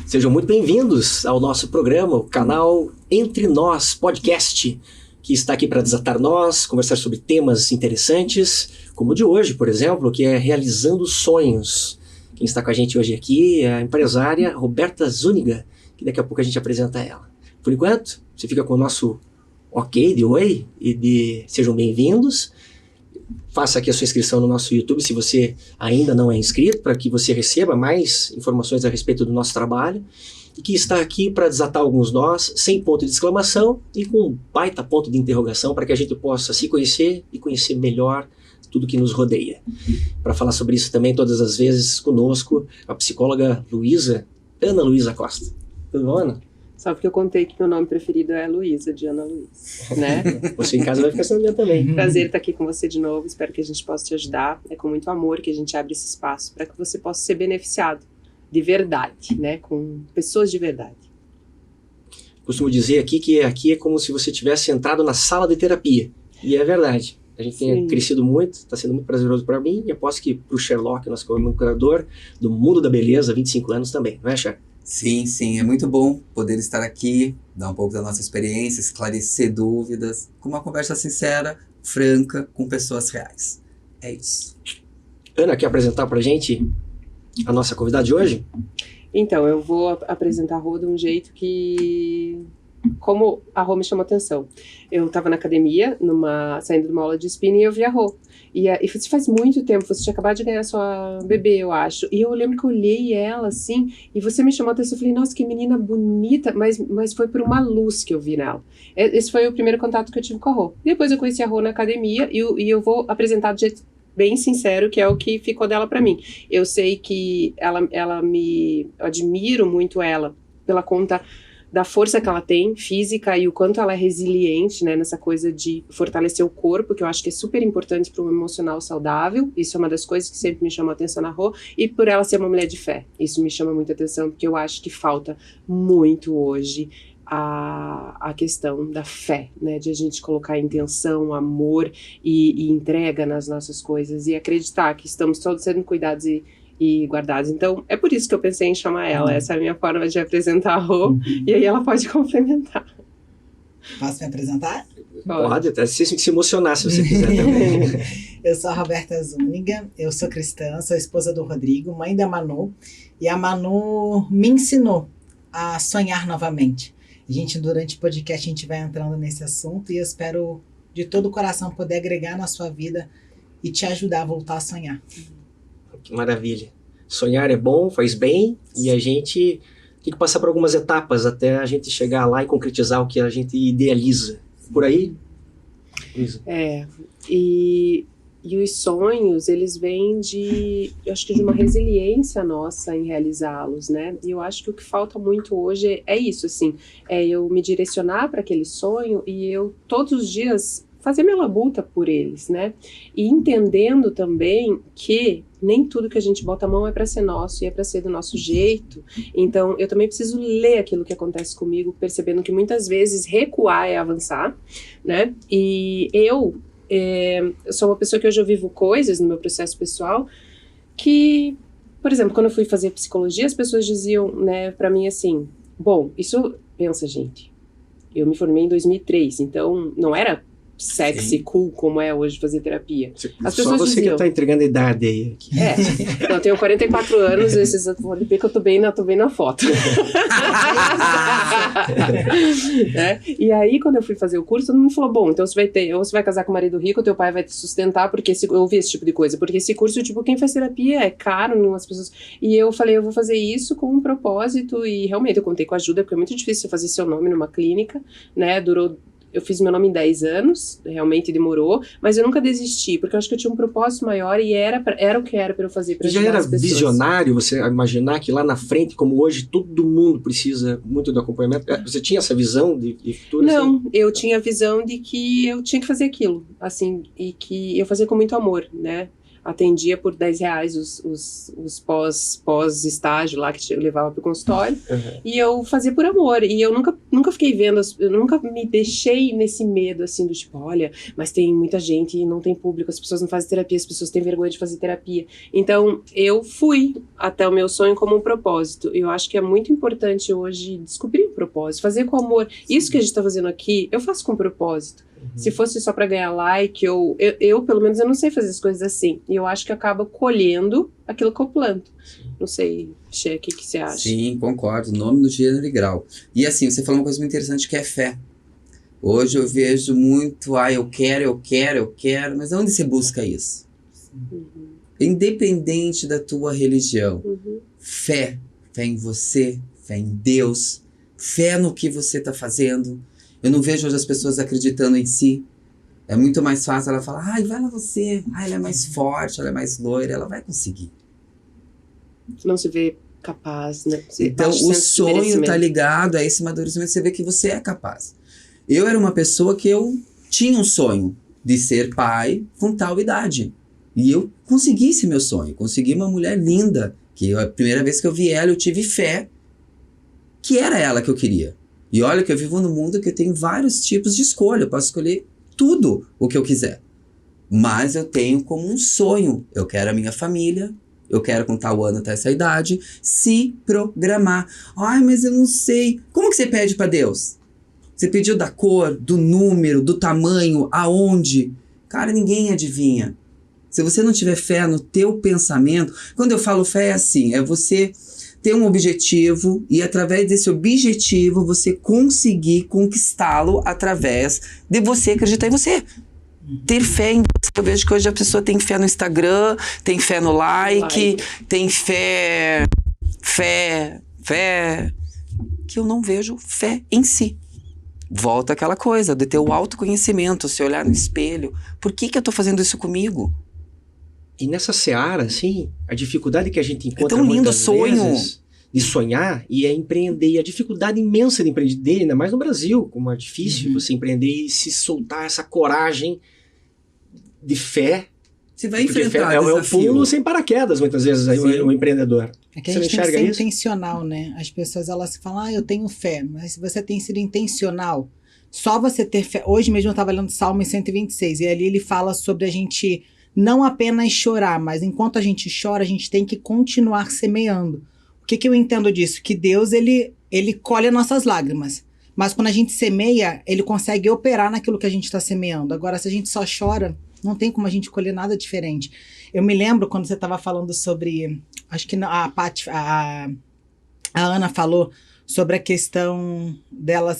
Sejam muito bem-vindos ao nosso programa, o canal Entre Nós Podcast, que está aqui para desatar nós, conversar sobre temas interessantes, como o de hoje, por exemplo, que é Realizando Sonhos. Quem está com a gente hoje aqui é a empresária Roberta Zuniga, que daqui a pouco a gente apresenta ela. Por enquanto, você fica com o nosso ok de oi e de sejam bem-vindos. Faça aqui a sua inscrição no nosso YouTube se você ainda não é inscrito, para que você receba mais informações a respeito do nosso trabalho, e que está aqui para desatar alguns nós, sem ponto de exclamação e com um baita ponto de interrogação, para que a gente possa se conhecer e conhecer melhor tudo que nos rodeia. Para falar sobre isso também, todas as vezes, conosco, a psicóloga Ana Luísa Costa. Tudo bom, Ana? Só porque eu contei que meu nome preferido é Luísa, de Ana Luísa, né? Você em casa vai ficar sabendo também. Prazer estar aqui com você de novo, espero que a gente possa te ajudar. É com muito amor que a gente abre esse espaço para que você possa ser beneficiado de verdade, né? Com pessoas de verdade. Costumo dizer aqui que aqui é como se você tivesse entrado na sala de terapia. E é verdade. A gente tem crescido muito, está sendo muito prazeroso para mim, e aposto que para o Sherlock, nosso comunicador do mundo da beleza, 25 anos também, não é, Sher? Sim, é muito bom poder estar aqui, dar um pouco da nossa experiência, esclarecer dúvidas, com uma conversa sincera, franca, com pessoas reais. É isso. Ana, quer apresentar pra gente a nossa convidada de hoje? Então, eu vou apresentar a Rô de um jeito que... Como a Rô me chamou atenção. Eu estava na academia, saindo de uma aula de spinning, e eu vi a Rô. E faz muito tempo, você tinha acabado de ganhar sua bebê, eu acho. E eu lembro que eu olhei ela assim, e você me chamou a atenção. Eu falei, nossa, que menina bonita, mas foi por uma luz que eu vi nela. Esse foi o primeiro contato que eu tive com a Rô. Depois eu conheci a Rô na academia, e eu vou apresentar de jeito bem sincero, que é o que ficou dela pra mim. Eu sei que eu admiro muito ela pela conta da força que ela tem, física, e o quanto ela é resiliente, né, nessa coisa de fortalecer o corpo, que eu acho que é super importante para um emocional saudável. Isso é uma das coisas que sempre me chama a atenção na Rô, e por ela ser uma mulher de fé. Isso me chama muita atenção, porque eu acho que falta muito hoje a questão da fé, né, de a gente colocar intenção, amor e entrega nas nossas coisas, e acreditar que estamos todos sendo cuidados e guardados. Então, é por isso que eu pensei em chamar ela. Essa é a minha forma de apresentar a Rô, e aí ela pode complementar. Posso me apresentar? Pode, até se emocionar se você quiser também. Eu sou a Roberta Zuniga, eu sou cristã, sou esposa do Rodrigo, mãe da Manu, e a Manu me ensinou a sonhar novamente. Durante o podcast, a gente vai entrando nesse assunto, e eu espero de todo o coração poder agregar na sua vida e te ajudar a voltar a sonhar. Que maravilha. Sonhar é bom, faz bem, e a gente tem que passar por algumas etapas até a gente chegar lá e concretizar o que a gente idealiza. Por aí? Isso. E os sonhos, eles vêm eu acho que de uma resiliência nossa em realizá-los, né? E eu acho que o que falta muito hoje é isso, assim, é eu me direcionar para aquele sonho e eu todos os dias fazer minha labuta por eles, né? E entendendo também que nem tudo que a gente bota a mão é para ser nosso e é para ser do nosso jeito. Então, eu também preciso ler aquilo que acontece comigo, percebendo que muitas vezes recuar é avançar, né? E eu sou uma pessoa que hoje eu vivo coisas no meu processo pessoal que, por exemplo, quando eu fui fazer psicologia, as pessoas diziam, né, para mim assim, bom, isso, pensa, gente, eu me formei em 2003, então não era sexy, cool, como é hoje fazer terapia. As só você diziam, que tá entregando a idade aí. Aqui. Eu tenho 44 anos, esses vou ver que eu tô bem na foto. E aí, quando eu fui fazer o curso, todo mundo falou, bom, então você vai casar com um marido rico, teu pai vai te sustentar, porque eu ouvi esse tipo de coisa, porque esse curso, tipo, quem faz terapia é caro, as pessoas... E eu falei, eu vou fazer isso com um propósito, e realmente eu contei com ajuda, porque é muito difícil você fazer seu nome numa clínica, né, eu fiz meu nome em 10 anos, realmente demorou, mas eu nunca desisti, porque eu acho que eu tinha um propósito maior e era o que era para eu fazer, para ajudar as pessoas. Já era visionário você imaginar que lá na frente, como hoje, todo mundo precisa muito do acompanhamento? Você tinha essa visão de futuro? Não, assim? Eu tinha a visão de que eu tinha que fazer aquilo, assim, e que eu fazia com muito amor, né? atendia por R$10 os pós-estágio lá que eu levava pro consultório. E eu fazia por amor. E eu nunca fiquei vendo, eu nunca me deixei nesse medo, assim, do tipo, olha, mas tem muita gente e não tem público, as pessoas não fazem terapia, as pessoas têm vergonha de fazer terapia. Então, eu fui até o meu sonho como um propósito. Eu acho que é muito importante hoje descobrir o propósito, fazer com amor. Isso que a gente tá fazendo aqui, eu faço com propósito. Se fosse só para ganhar like, eu, pelo menos, eu não sei fazer as coisas assim. E eu acho que acaba colhendo aquilo que eu planto. Não sei, Xê, o que você acha? Sim, concordo. Nome, no gênero e grau. E assim, você falou uma coisa muito interessante que é fé. Hoje eu vejo muito, eu quero, mas onde você busca isso? Independente da tua religião. Fé em você, fé em Deus, fé no que você está fazendo. Eu não vejo hoje as pessoas acreditando em si. É muito mais fácil ela falar, vai lá você. Ela é mais forte, ela é mais loira, ela vai conseguir. Não se vê capaz, né? Então, o sonho tá ligado a esse amadurecimento. Você vê que você é capaz. Eu era uma pessoa que eu tinha um sonho de ser pai com tal idade. E eu consegui esse meu sonho. Consegui uma mulher linda. Que a primeira vez que eu vi ela, eu tive fé que era ela que eu queria. E olha que eu vivo num mundo que eu tenho vários tipos de escolha. Eu posso escolher tudo o que eu quiser. Mas eu tenho como um sonho. Eu quero a minha família. Eu quero com tal ano até essa idade. Se programar. Mas eu não sei. Como que você pede para Deus? Você pediu da cor, do número, do tamanho, aonde? Cara, ninguém adivinha. Se você não tiver fé no teu pensamento... Quando eu falo fé é assim. É você ter um objetivo e através desse objetivo você conseguir conquistá-lo através de você acreditar em você. Ter fé em você. Eu vejo que hoje a pessoa tem fé no Instagram, tem fé no like. Tem fé... Que eu não vejo fé em si. Volta aquela coisa de ter o autoconhecimento, se olhar no espelho. Por que eu tô fazendo isso comigo? E nessa seara, assim, a dificuldade que a gente encontra tão lindo muitas sonho. vezes de sonhar e é empreender. E a dificuldade imensa de empreender, ainda mais no Brasil, como é difícil você empreender e se soltar essa coragem de fé. Você vai enfrentar é o pulo sem paraquedas, muitas vezes, o empreendedor. É que a gente tem que ser intencional, né? As pessoas, elas falam, eu tenho fé. Mas se você tem sido intencional, só você ter fé... Hoje mesmo eu estava lendo Salmo 126, e ali ele fala sobre a gente não apenas chorar, mas enquanto a gente chora, a gente tem que continuar semeando. O que eu entendo disso? Que Deus, ele colhe as nossas lágrimas. Mas quando a gente semeia, ele consegue operar naquilo que a gente está semeando. Agora, se a gente só chora, não tem como a gente colher nada diferente. Eu me lembro quando você estava falando sobre... Acho que a Ana falou sobre a questão dela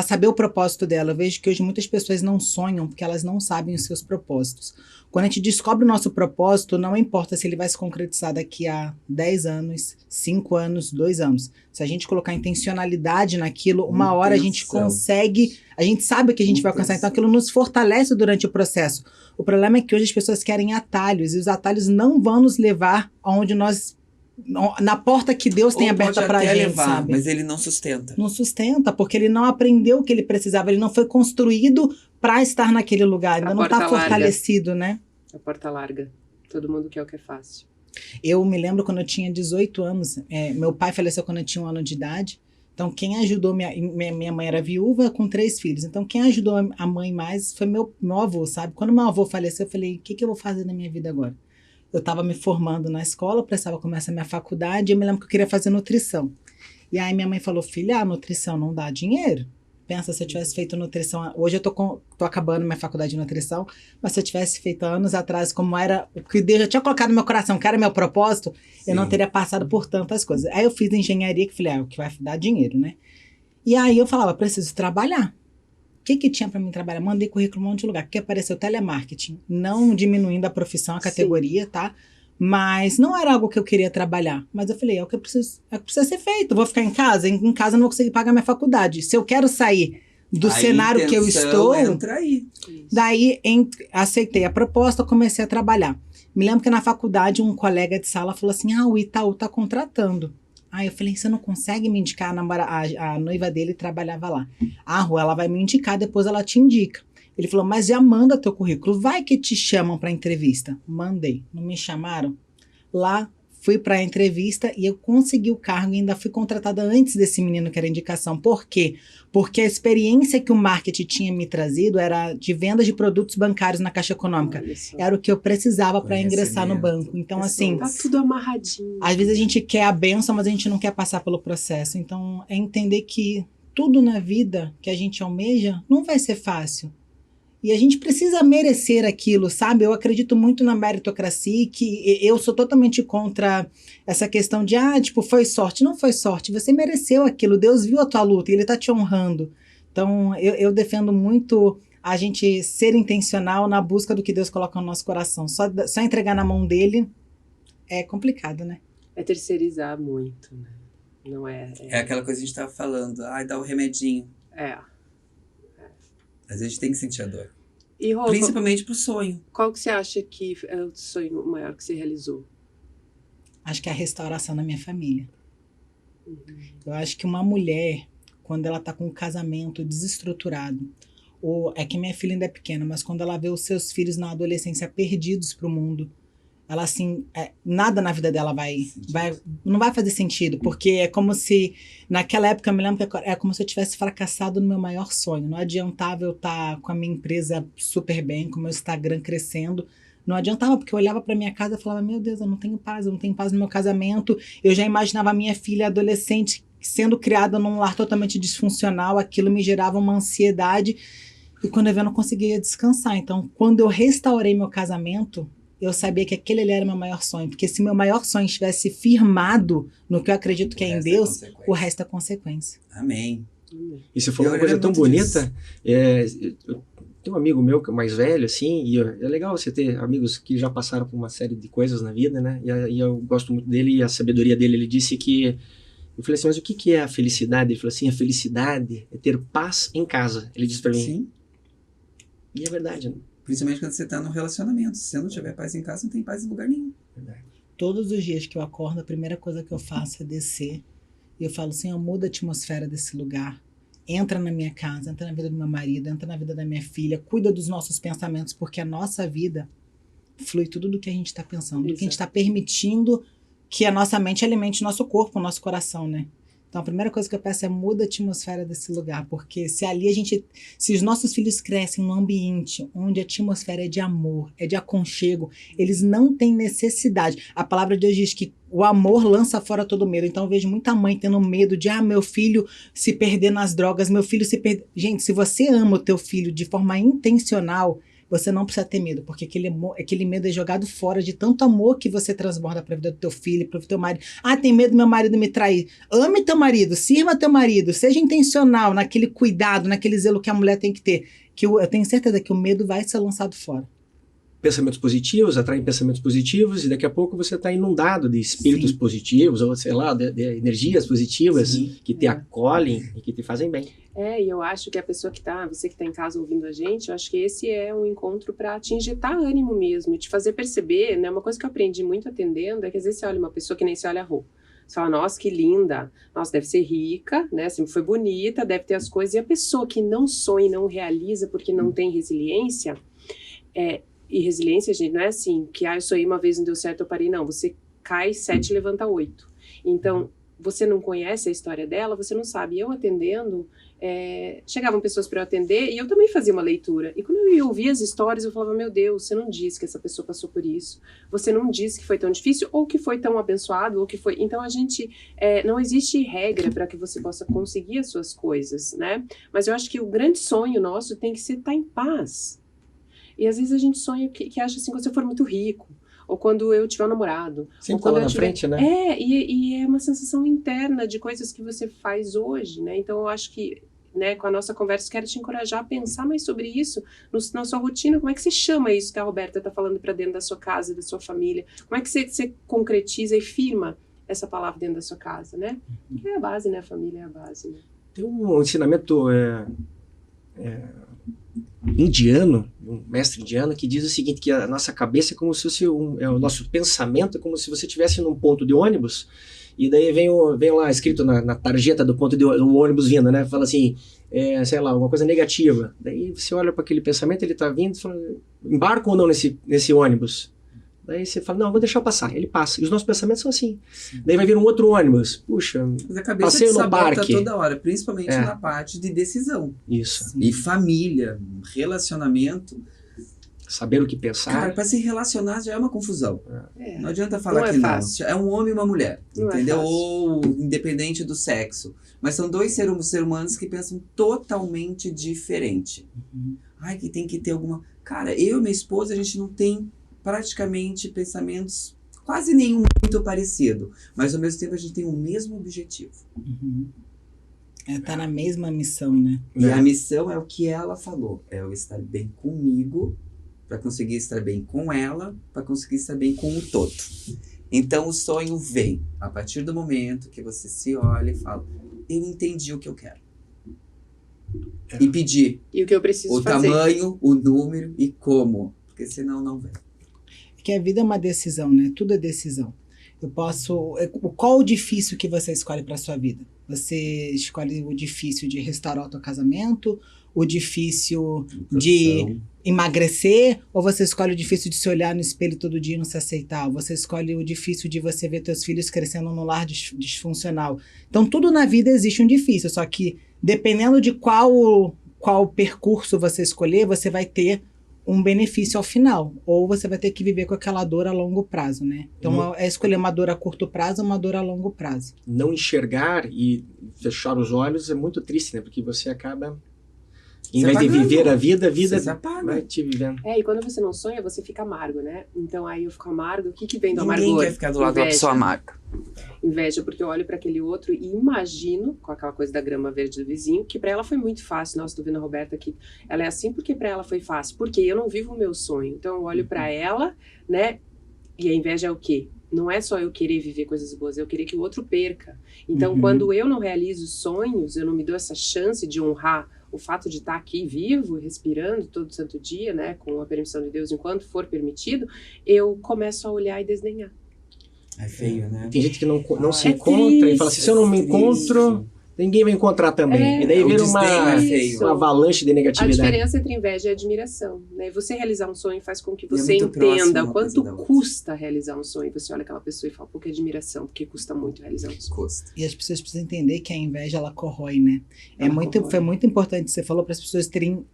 saber o propósito dela. Eu vejo que hoje muitas pessoas não sonham porque elas não sabem os seus propósitos. Quando a gente descobre o nosso propósito, não importa se ele vai se concretizar daqui a 10 anos, 5 anos, 2 anos. Se a gente colocar intencionalidade naquilo, uma hora a gente consegue, a gente sabe o que a gente vai alcançar. Então aquilo nos fortalece durante o processo. O problema é que hoje as pessoas querem atalhos, e os atalhos não vão nos levar aonde nós... na porta que Deus tem aberta pra gente, levar, sabe? Mas ele não sustenta. Não sustenta, porque ele não aprendeu o que ele precisava, ele não foi construído para estar naquele lugar, ainda não está fortalecido, né? A porta larga. Todo mundo quer o que é fácil. Eu me lembro quando eu tinha 18 anos, meu pai faleceu quando eu tinha 1 ano de idade, então quem ajudou, minha mãe era viúva com 3 filhos, então quem ajudou a mãe mais foi meu avô, sabe? Quando meu avô faleceu, eu falei, o que eu vou fazer na minha vida agora? Eu estava me formando na escola, precisava começar a minha faculdade, e eu me lembro que eu queria fazer nutrição. E aí minha mãe falou, filha, a nutrição não dá dinheiro. Pensa, se eu tivesse feito nutrição... Hoje eu tô acabando minha faculdade de nutrição, mas se eu tivesse feito anos atrás, como era o que Deus já tinha colocado no meu coração, que era meu propósito, eu não teria passado por tantas coisas. Aí eu fiz engenharia, que falei, o que vai dar dinheiro, né? E aí eu falava, preciso trabalhar. O que tinha para mim trabalhar? Mandei currículo em um monte de lugar, porque apareceu telemarketing, não diminuindo a profissão, a categoria, tá? Mas não era algo que eu queria trabalhar. Mas eu falei, é o que precisa ser feito. Eu vou ficar em casa? Em casa eu não vou conseguir pagar minha faculdade. Se eu quero sair do cenário que eu estou... Entra aí. Daí aceitei a proposta, comecei a trabalhar. Me lembro que na faculdade um colega de sala falou assim, o Itaú tá contratando. Aí eu falei, você não consegue me indicar? A noiva dele trabalhava lá. Ela vai me indicar, depois ela te indica. Ele falou, mas já manda teu currículo, vai que te chamam para entrevista. Mandei, não me chamaram. Lá fui para a entrevista e eu consegui o cargo e ainda fui contratada antes desse menino que era indicação. Por quê? Porque a experiência que o marketing tinha me trazido era de vendas de produtos bancários na Caixa Econômica. Era o que eu precisava para ingressar no banco. Então, assim... Tá tudo amarradinho. Às vezes a gente quer a bênção, mas a gente não quer passar pelo processo. Então, é entender que tudo na vida que a gente almeja não vai ser fácil. E a gente precisa merecer aquilo, sabe? Eu acredito muito na meritocracia, que eu sou totalmente contra essa questão de, foi sorte. Não foi sorte, você mereceu aquilo, Deus viu a tua luta e Ele tá te honrando. Então, eu defendo muito a gente ser intencional na busca do que Deus coloca no nosso coração. Só entregar na mão dele é complicado, né? É terceirizar muito, né? Não é... É aquela coisa que a gente tava falando, dá o remedinho. Às vezes a gente tem que sentir a dor. E, Rô, principalmente pro sonho. Qual que você acha que é o sonho maior que você realizou? Acho que é a restauração da minha família. Eu acho que uma mulher, quando ela tá com um casamento desestruturado, ou é que minha filha ainda é pequena, mas quando ela vê os seus filhos na adolescência perdidos pro mundo, ela assim, nada na vida dela não vai fazer sentido, porque é como se, naquela época, eu me lembro que é como se eu tivesse fracassado no meu maior sonho. Não adiantava eu estar com a minha empresa super bem, com o meu Instagram crescendo, não adiantava, porque eu olhava para minha casa e falava, meu Deus, eu não tenho paz no meu casamento. Eu já imaginava a minha filha adolescente sendo criada num lar totalmente disfuncional, aquilo me gerava uma ansiedade, e quando eu vi, eu não conseguia descansar. Então, quando eu restaurei meu casamento, eu sabia que aquele ali era meu maior sonho, porque se meu maior sonho estivesse firmado no que eu acredito que é em Deus, o resto é consequência. Amém. E você falou uma coisa tão bonita, eu tenho um amigo meu que é mais velho, assim, e é legal você ter amigos que já passaram por uma série de coisas na vida, né, e eu gosto muito dele e a sabedoria dele. Ele disse que, eu falei assim, mas o que é a felicidade? Ele falou assim, a felicidade é ter paz em casa. Ele disse pra mim. Sim. E é verdade, né? Principalmente quando você tá num relacionamento. Se você não tiver paz em casa, não tem paz em lugar nenhum. Verdade. Todos os dias que eu acordo, a primeira coisa que eu faço é descer. E eu falo, Senhor, muda a atmosfera desse lugar. Entra na minha casa, entra na vida do meu marido, entra na vida da minha filha. Cuida dos nossos pensamentos, porque a nossa vida flui tudo do que a gente está pensando. Do que a gente está permitindo que a nossa mente alimente o nosso corpo, o nosso coração, né? Então, a primeira coisa que eu peço é muda a atmosfera desse lugar, porque se os nossos filhos crescem num ambiente onde a atmosfera é de amor, é de aconchego, eles não têm necessidade. A palavra de Deus diz que o amor lança fora todo medo. Então, eu vejo muita mãe tendo medo de, meu filho se perder nas drogas, meu filho se perder... Gente, se você ama o teu filho de forma intencional, você não precisa ter medo, porque aquele medo é jogado fora de tanto amor que você transborda para a vida do teu filho, para o teu marido. Tem medo do meu marido me trair. Ame teu marido, sirva teu marido, seja intencional naquele cuidado, naquele zelo que a mulher tem que ter. Que eu tenho certeza que o medo vai ser lançado fora. Pensamentos positivos atraem pensamentos positivos, e daqui a pouco você está inundado de espíritos positivos, ou sei lá, de energias positivas que te acolhem e que te fazem bem. E eu acho que a pessoa você que está em casa ouvindo a gente, eu acho que esse é um encontro para te injetar ânimo mesmo, e te fazer perceber, né? Uma coisa que eu aprendi muito atendendo é que às vezes você olha uma pessoa que nem se olha a Rô. Você fala, nossa, que linda, nossa, deve ser rica, né? Sempre foi bonita, deve ter as coisas. E a pessoa que não sonha e não realiza porque não tem resiliência, e resiliência, gente, não é assim, que eu sonhei uma vez, não deu certo, eu parei. Não, você cai 7, levanta 8. Então, você não conhece a história dela, você não sabe. E eu atendendo, chegavam pessoas para eu atender e eu também fazia uma leitura. E quando eu ouvia as histórias, eu falava, meu Deus, você não disse que essa pessoa passou por isso. Você não disse que foi tão difícil, ou que foi tão abençoado, ou que foi... Então, a gente... não existe regra para que você possa conseguir as suas coisas, né? Mas eu acho que o grande sonho nosso tem que ser estar em paz. E às vezes a gente sonha que acha assim, quando você for muito rico, ou quando eu tiver um namorado. Sempre ou quando lá na frente, né? E é uma sensação interna de coisas que você faz hoje, né? Então eu acho que, né, com a nossa conversa, eu quero te encorajar a pensar mais sobre isso, na sua rotina. Como é que você chama isso que a Roberta está falando para dentro da sua casa, da sua família? Como é que você concretiza e firma essa palavra dentro da sua casa, né? Que é a base, né? A família é a base, né? Tem um ensinamento indiano, um mestre indiano, que diz o seguinte, que a nossa cabeça é como se fosse o nosso pensamento é como se você estivesse num ponto de ônibus E daí vem lá escrito na tarjeta do ponto do ônibus vindo, né? Fala assim, sei lá, alguma coisa negativa. Daí você olha para aquele pensamento, ele tá vindo, você fala, embarco ou não nesse ônibus? Daí você fala, não, vou deixar passar. Ele passa. E os nossos pensamentos são assim. Sim. Daí vai vir um outro ônibus. Puxa, Mas a cabeça passeio te no sabota parque. toda hora, principalmente na parte de decisão. Isso. Sim. E família, relacionamento. Saber o que pensar. Cara, para se relacionar já é uma confusão. Não adianta falar Não é que fácil. não. É um homem e uma mulher, Não é entendeu? fácil. Ou independente do sexo. Mas são dois seres humanos que pensam totalmente diferente. Ai, que tem que ter alguma... Cara, eu e minha esposa, a gente não tem praticamente pensamentos quase nenhum muito parecido. Mas ao mesmo tempo a gente tem o mesmo objetivo. Tá na mesma missão, né? E a missão é o que ela falou. É eu estar bem comigo, para conseguir estar bem com ela, para conseguir estar bem com o todo. Então o sonho vem a partir do momento que você se olha e fala, eu entendi o que eu quero. E pedir E o que eu preciso o fazer. tamanho, o número e como. Porque senão não vem. Que a vida é uma decisão, né? Tudo é decisão. Qual o difícil que você escolhe para sua vida? Você escolhe o difícil de restaurar o teu casamento, o difícil de emagrecer, ou você escolhe o difícil de se olhar no espelho todo dia e não se aceitar? Ou você escolhe o difícil de você ver teus filhos crescendo num lar disfuncional? Então, tudo na vida existe um difícil, só que dependendo de qual percurso você escolher, você vai ter um benefício ao final, ou você vai ter que viver com aquela dor a longo prazo, né? Então, é escolher uma dor a curto prazo ou uma dor a longo prazo. Não enxergar e fechar os olhos é muito triste, né? Porque você acaba, em vez de viver a vida Você se apaga. vai te vivendo. E quando você não sonha, você fica amargo, né? Então aí eu fico amargo. O que vem do Ninguém amargor? quer ficar do lado da Inveja. pessoa amarga. Inveja, porque eu olho para aquele outro e imagino, com aquela coisa da grama verde do vizinho, que para ela foi muito fácil. Nossa, tô vendo a Roberta aqui. Ela é assim porque para ela foi fácil. Porque eu não vivo o meu sonho. Então eu olho para ela, né? E a inveja é o quê? Não é só eu querer viver coisas boas, é eu querer que o outro perca. Então, quando eu não realizo sonhos, eu não me dou essa chance de honrar o fato de estar aqui vivo, respirando todo santo dia, né, com a permissão de Deus, enquanto for permitido, eu começo a olhar e desdenhar. É feio, né? Tem gente que não se É encontra e fala assim, se eu não me encontro, ninguém vai encontrar também. E daí o vira desdém é feio. uma avalanche de A negatividade. diferença entre inveja e admiração, né? Você realizar um sonho faz com que você muito próximo entenda uma coisa quanto da outra. custa realizar um sonho. Você olha aquela pessoa e fala, pô, que admiração, porque custa muito realizar um sonho. Custa. E as pessoas precisam entender que a inveja, ela corrói, né? Corrói. Foi muito importante, você falou para as pessoas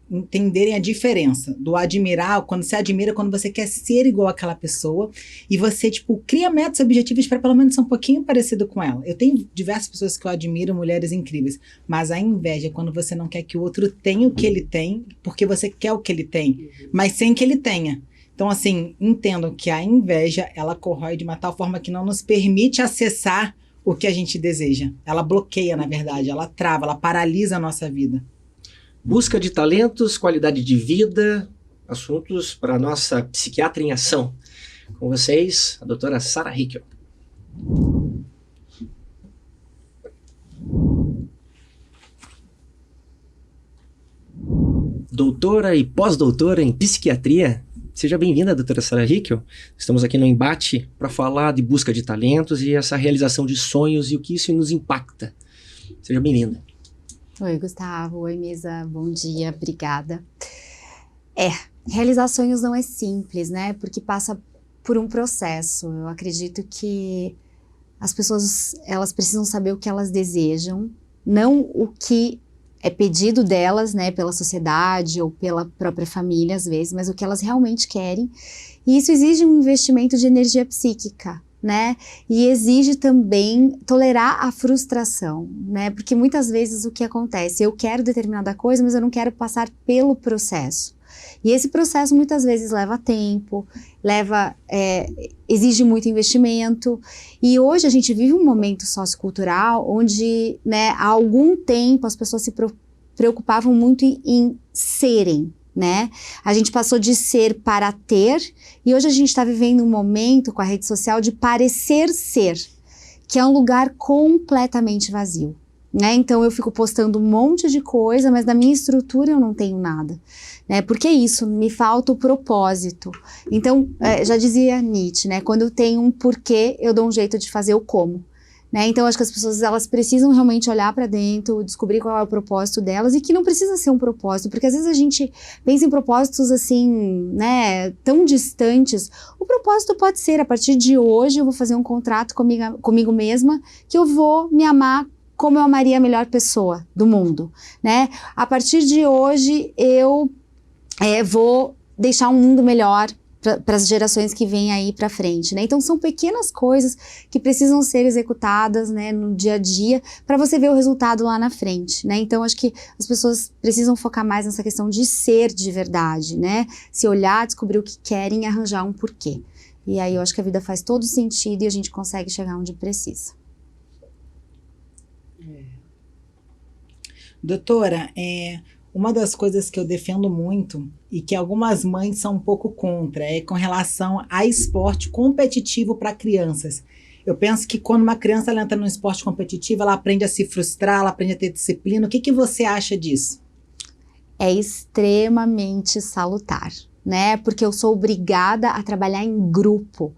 entenderem a diferença do admirar, quando você admira, quando você quer ser igual àquela pessoa e você, tipo, cria metas objetivos para pelo menos ser um pouquinho parecido com ela. Eu tenho diversas pessoas que eu admiro, mulheres incríveis, mas a inveja é quando você não quer que o outro tenha o que ele tem, porque você quer o que ele tem, mas sem que ele tenha. Então, assim, entendam que a inveja, ela corrói de uma tal forma que não nos permite acessar o que a gente deseja. Ela bloqueia, na verdade, ela trava, ela paralisa a nossa vida. Busca de talentos, qualidade de vida, assuntos para a nossa psiquiatra em ação. Com vocês, a doutora Sarah Hickel. Doutora e pós-doutora em psiquiatria. Seja bem-vinda, doutora Sarah Hickel. Estamos aqui no embate para falar de busca de talentos e essa realização de sonhos e o que isso nos impacta. Seja bem-vinda. Oi, Gustavo. Oi, Misa. Bom dia. Obrigada. Realizar sonhos não é simples, né? Porque passa por um processo. Eu acredito que as pessoas, elas precisam saber o que elas desejam, não o que é pedido delas, né, pela sociedade ou pela própria família, às vezes, mas o que elas realmente querem. E isso exige um investimento de energia psíquica, né? E exige também tolerar a frustração, né? Porque muitas vezes o que acontece, eu quero determinada coisa, mas eu não quero passar pelo processo. E esse processo muitas vezes leva tempo, exige muito investimento. E hoje a gente vive um momento sociocultural onde, né, há algum tempo as pessoas se preocupavam muito em serem, né? A gente passou de ser para ter, e hoje a gente está vivendo um momento com a rede social de parecer ser, que é um lugar completamente vazio, né? Então eu fico postando um monte de coisa, mas na minha estrutura eu não tenho nada, né? Porque isso, me falta o propósito. Então, já dizia Nietzsche, né? Quando eu tenho um porquê, eu dou um jeito de fazer o como. né? Então, acho que as pessoas, elas precisam realmente olhar para dentro, descobrir qual é o propósito delas e que não precisa ser um propósito, porque às vezes a gente pensa em propósitos assim, né, tão distantes. O propósito pode ser, a partir de hoje eu vou fazer um contrato comigo mesma, que eu vou me amar como eu amaria a melhor pessoa do mundo, né? A partir de hoje eu vou deixar um mundo melhor para as gerações que vêm aí para frente, né? Então são pequenas coisas que precisam ser executadas, né, no dia a dia para você ver o resultado lá na frente, né? Então acho que as pessoas precisam focar mais nessa questão de ser de verdade, né? Se olhar, descobrir o que querem e arranjar um porquê. E aí eu acho que a vida faz todo sentido e a gente consegue chegar onde precisa. Doutora, uma das coisas que eu defendo muito e que algumas mães são um pouco contra é com relação a esporte competitivo para crianças. Eu penso que quando uma criança ela entra num esporte competitivo, ela aprende a se frustrar, ela aprende a ter disciplina. O que você acha disso? É extremamente salutar, né? Porque eu sou obrigada a trabalhar em grupo.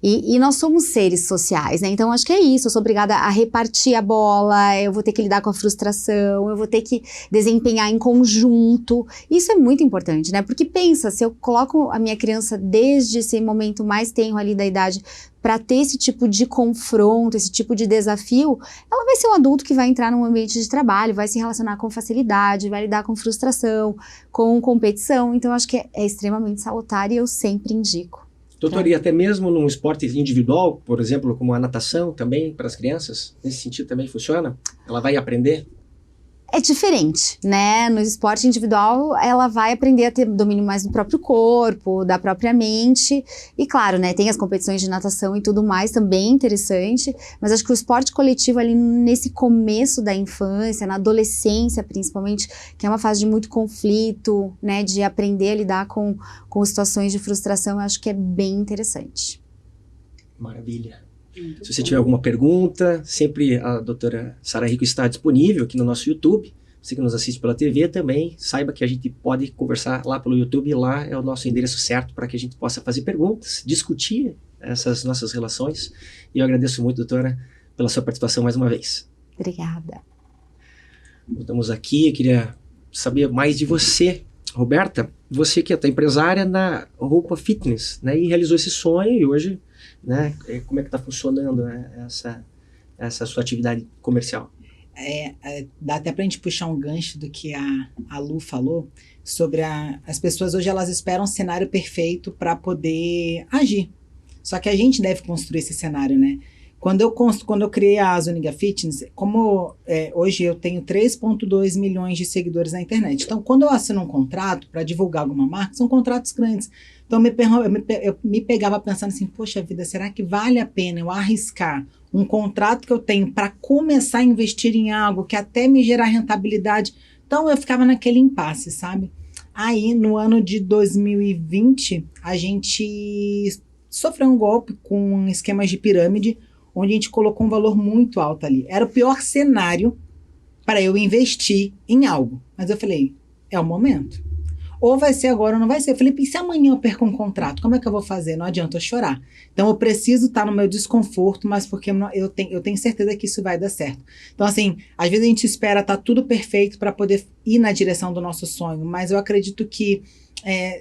E nós somos seres sociais, né? Então acho que é isso, eu sou obrigada a repartir a bola, eu vou ter que lidar com a frustração, eu vou ter que desempenhar em conjunto. Isso é muito importante, né? Porque pensa, se eu coloco a minha criança desde esse momento mais tenro ali da idade para ter esse tipo de confronto, esse tipo de desafio, ela vai ser um adulto que vai entrar num ambiente de trabalho, vai se relacionar com facilidade, vai lidar com frustração, com competição. Então acho que é extremamente salutar e eu sempre indico. Doutor, e até mesmo num esporte individual, por exemplo, como a natação também, para as crianças, nesse sentido também funciona? Ela vai aprender? É diferente, né? No esporte individual, ela vai aprender a ter domínio mais do próprio corpo, da própria mente. E claro, né? Tem as competições de natação e tudo mais, também interessante. Mas acho que o esporte coletivo ali nesse começo da infância, na adolescência principalmente, que é uma fase de muito conflito, né? De aprender a lidar com situações de frustração, eu acho que é bem interessante. Maravilha. Se você tiver alguma pergunta, sempre a doutora Sara Rico está disponível aqui no nosso YouTube. Você que nos assiste pela TV também, saiba que a gente pode conversar lá pelo YouTube, e lá é o nosso endereço certo para que a gente possa fazer perguntas, discutir essas nossas relações. E eu agradeço muito, doutora, pela sua participação mais uma vez. Obrigada. Estamos aqui, eu queria saber mais de você, Roberta. Você que é empresária na roupa fitness, né, e realizou esse sonho e hoje, né, como é que está funcionando, né, essa sua atividade comercial? Dá até pra gente puxar um gancho do que a Lu falou sobre as pessoas hoje elas esperam um cenário perfeito para poder agir. Só que a gente deve construir esse cenário, né? Quando eu criei a Zuniga Fitness, hoje eu tenho 3,2 milhões de seguidores na internet. Então, quando eu assino um contrato para divulgar alguma marca, são contratos grandes. Então, eu me pegava pensando assim, poxa vida, será que vale a pena eu arriscar um contrato que eu tenho para começar a investir em algo que até me gerar rentabilidade? Então, eu ficava naquele impasse, sabe? Aí, no ano de 2020, a gente sofreu um golpe com esquemas de pirâmide, onde a gente colocou um valor muito alto ali. Era o pior cenário para eu investir em algo. Mas eu falei, é o momento. Ou vai ser agora ou não vai ser. Eu falei, e se amanhã eu perco um contrato, como é que eu vou fazer? Não adianta eu chorar. Então eu preciso estar no meu desconforto, mas porque eu tenho certeza que isso vai dar certo. Então assim, às vezes a gente espera estar tudo perfeito para poder ir na direção do nosso sonho, mas eu acredito que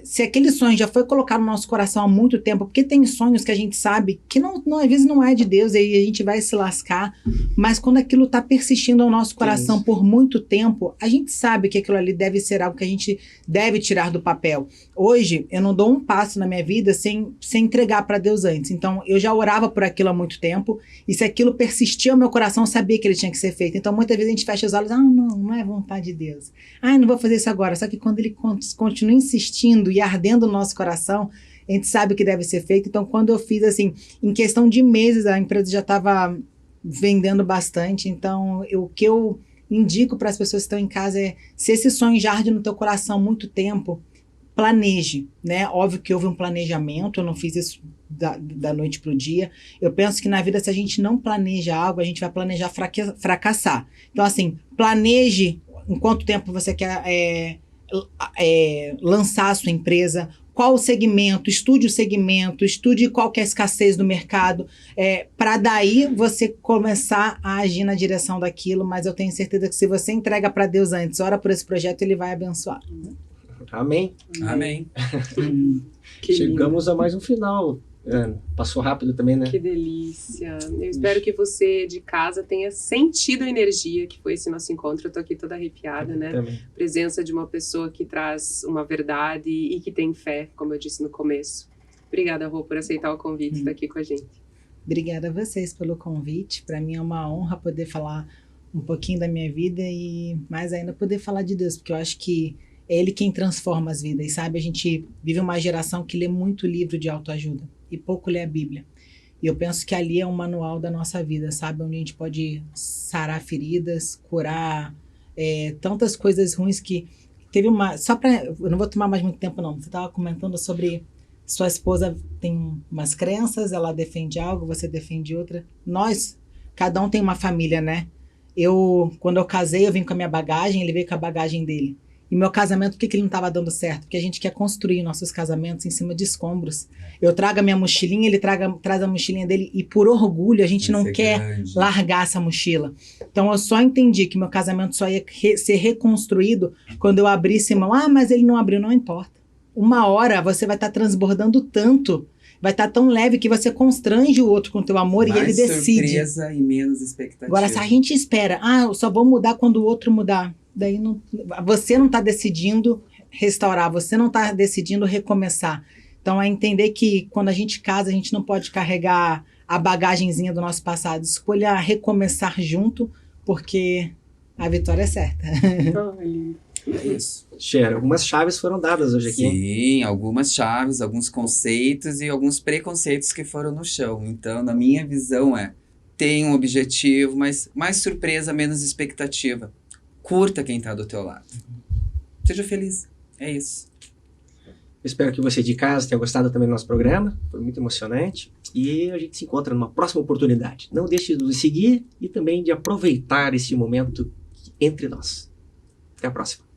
se aquele sonho já foi colocado no nosso coração há muito tempo, porque tem sonhos que a gente sabe que não, às vezes não é de Deus, e aí a gente vai se lascar, mas quando aquilo está persistindo ao nosso coração por muito tempo, a gente sabe que aquilo ali deve ser algo que a gente deve tirar do papel. Hoje, eu não dou um passo na minha vida sem entregar para Deus antes. Então, eu já orava por aquilo há muito tempo, e se aquilo persistia ao meu coração, eu sabia que ele tinha que ser feito. Então, muitas vezes a gente fecha os olhos, não é vontade de Deus. Não vou fazer isso agora. Só que quando ele continua insistindo e ardendo no nosso coração, a gente sabe que deve ser feito. Então, quando eu fiz assim, em questão de meses, a empresa já estava vendendo bastante. Então, o que eu indico para as pessoas que estão em casa é, se esse sonho já arde no teu coração há muito tempo, planeje, né? Óbvio que houve um planejamento, eu não fiz isso da noite para o dia. Eu penso que na vida, se a gente não planeja algo, a gente vai planejar fracassar. Então, assim, planeje em quanto tempo você quer lançar a sua empresa, qual o segmento, estude qual que é a escassez do mercado, para daí você começar a agir na direção daquilo, mas eu tenho certeza que se você entrega para Deus antes, ora por esse projeto, Ele vai abençoar. Amém. Amém. Chegamos a mais um final. Passou rápido também, né? Que delícia. Eu espero que você de casa tenha sentido a energia que foi esse nosso encontro. Eu tô aqui toda arrepiada, né? Também. Presença de uma pessoa que traz uma verdade e que tem fé, como eu disse no começo. Obrigada, Rô, por aceitar o convite e estar aqui com a gente. Obrigada a vocês pelo convite. Para mim é uma honra poder falar um pouquinho da minha vida e mais ainda poder falar de Deus, porque eu acho que é Ele quem transforma as vidas. E sabe, a gente vive uma geração que lê muito livro de autoajuda e pouco lê a Bíblia. E eu penso que ali é um manual da nossa vida, sabe? Onde a gente pode sarar feridas, curar tantas coisas ruins que... Teve uma... Eu não vou tomar mais muito tempo, não. Você estava comentando sobre... Sua esposa tem umas crenças, ela defende algo, você defende outra. Nós, cada um tem uma família, né? Quando eu casei, eu vim com a minha bagagem, ele veio com a bagagem dele. E meu casamento, por que ele não estava dando certo? Porque a gente quer construir nossos casamentos em cima de escombros. Eu trago a minha mochilinha, ele traz a mochilinha dele, e por orgulho a gente não quer largar essa mochila. Então eu só entendi que meu casamento só ia ser reconstruído quando eu abrisse mão. Mas ele não abriu, não importa. Uma hora você vai estar transbordando tanto, vai estar tão leve que você constrange o outro com o teu amor e ele decide. Mais surpresa e menos expectativa. Agora, se a gente espera, eu só vou mudar quando o outro mudar, daí você não está decidindo restaurar, você não está decidindo recomeçar. Então, é entender que quando a gente casa, a gente não pode carregar a bagagenzinha do nosso passado. Escolha recomeçar junto, porque a vitória é certa. É isso. Cher, algumas chaves foram dadas hoje aqui. Sim, algumas chaves, alguns conceitos e alguns preconceitos que foram no chão. Então, na minha visão tem um objetivo, mas mais surpresa, menos expectativa. Curta quem está do teu lado. Seja feliz. É isso. Espero que você de casa tenha gostado também do nosso programa. Foi muito emocionante. E a gente se encontra numa próxima oportunidade. Não deixe de nos seguir e também de aproveitar esse momento entre nós. Até a próxima.